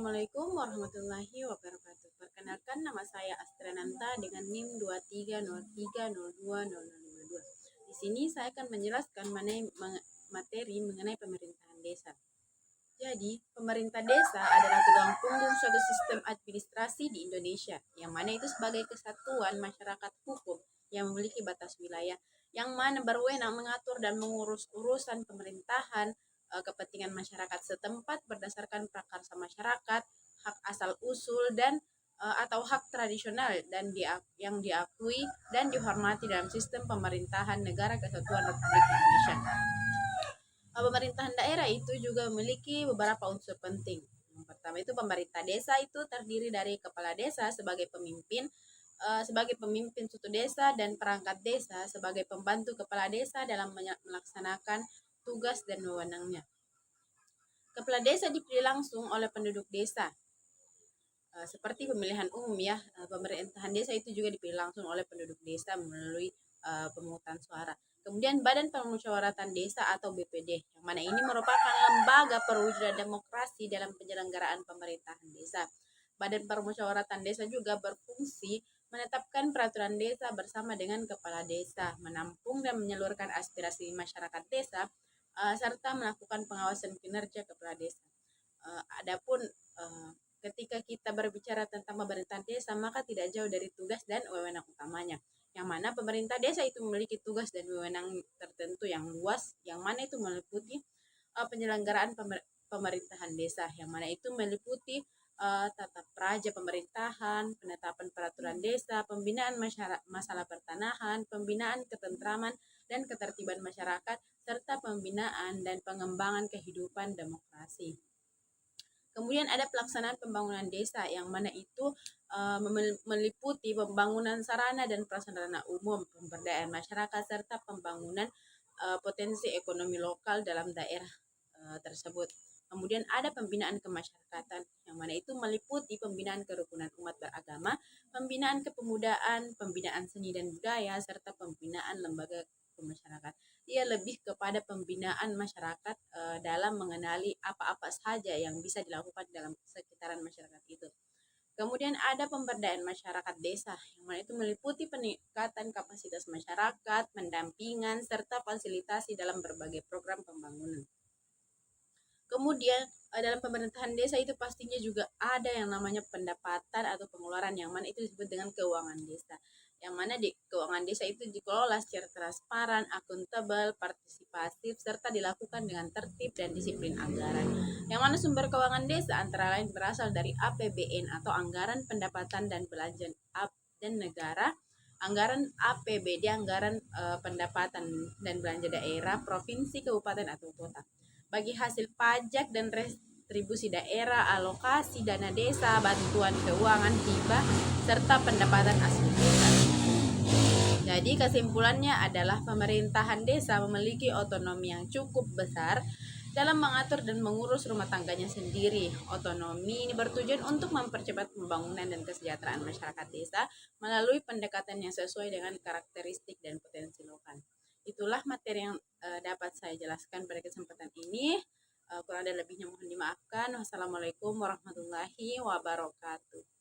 Assalamualaikum warahmatullahi wabarakatuh. Perkenalkan, nama saya Astrananta dengan NIM 2303020052. Di sini saya akan menjelaskan materi mengenai pemerintahan desa. Jadi, pemerintah desa adalah tulang punggung suatu sistem administrasi di Indonesia, yang mana itu sebagai kesatuan masyarakat hukum yang memiliki batas wilayah, yang mana berwenang mengatur dan mengurus urusan pemerintahan, kepentingan masyarakat setempat berdasarkan prakarsa masyarakat, hak asal usul dan atau hak tradisional dan yang diakui dan dihormati dalam sistem pemerintahan Negara Kesatuan Republik Indonesia. Pemerintahan daerah itu juga memiliki beberapa unsur penting. Yang pertama itu pemerintah desa itu terdiri dari kepala desa sebagai pemimpin suatu desa dan perangkat desa sebagai pembantu kepala desa dalam melaksanakan tugas dan wewenangnya. Kepala desa dipilih langsung oleh penduduk desa. Seperti pemilihan umum ya, pemerintahan desa itu juga dipilih langsung oleh penduduk desa melalui pemungutan suara. Kemudian Badan Permusyawaratan Desa atau BPD, yang mana ini merupakan lembaga perwujudan demokrasi dalam penyelenggaraan pemerintahan desa. Badan Permusyawaratan Desa juga berfungsi menetapkan peraturan desa bersama dengan kepala desa, menampung dan menyalurkan aspirasi masyarakat desa, serta melakukan pengawasan kinerja kepala desa. Adapun ketika kita berbicara tentang pemerintahan desa, maka tidak jauh dari tugas dan wewenang utamanya, yang mana pemerintah desa itu memiliki tugas dan wewenang tertentu yang luas, yang mana itu meliputi penyelenggaraan pemerintahan desa, yang mana itu meliputi tata praja pemerintahan, penetapan peraturan desa, pembinaan masalah pertanahan, pembinaan ketentraman dan ketertiban masyarakat, serta pembinaan dan pengembangan kehidupan demokrasi. Kemudian ada pelaksanaan pembangunan desa, yang mana itu meliputi pembangunan sarana dan prasarana umum, pemberdayaan masyarakat, serta pembangunan potensi ekonomi lokal dalam daerah tersebut. Kemudian ada pembinaan kemasyarakatan, yang mana itu meliputi pembinaan kerukunan umat beragama, pembinaan kepemudaan, pembinaan seni dan budaya, serta pembinaan lembaga masyarakat. Ia lebih kepada pembinaan masyarakat dalam mengenali apa-apa saja yang bisa dilakukan dalam sekitaran masyarakat itu. Kemudian ada pemberdayaan masyarakat desa, yang mana itu meliputi peningkatan kapasitas masyarakat, pendampingan, serta fasilitasi dalam berbagai program pembangunan. Kemudian dalam pemerintahan desa itu pastinya juga ada yang namanya pendapatan atau pengeluaran, yang mana itu disebut dengan keuangan desa, yang mana di keuangan desa itu dikelola secara transparan, akuntabel, partisipatif, serta dilakukan dengan tertib dan disiplin anggaran. Yang mana sumber keuangan desa antara lain berasal dari APBN atau anggaran pendapatan dan belanja dan negara, anggaran APBD, anggaran pendapatan dan belanja daerah, provinsi, kabupaten atau kota. Bagi hasil pajak dan retribusi daerah, alokasi dana desa, bantuan keuangan hibah, serta pendapatan asli desa. Jadi kesimpulannya adalah pemerintahan desa memiliki otonomi yang cukup besar dalam mengatur dan mengurus rumah tangganya sendiri. Otonomi ini bertujuan untuk mempercepat pembangunan dan kesejahteraan masyarakat desa melalui pendekatan yang sesuai dengan karakteristik dan potensi lokal. Itulah materi yang dapat saya jelaskan pada kesempatan ini. Kurang dan lebihnya mohon dimaafkan. Wassalamualaikum warahmatullahi wabarakatuh.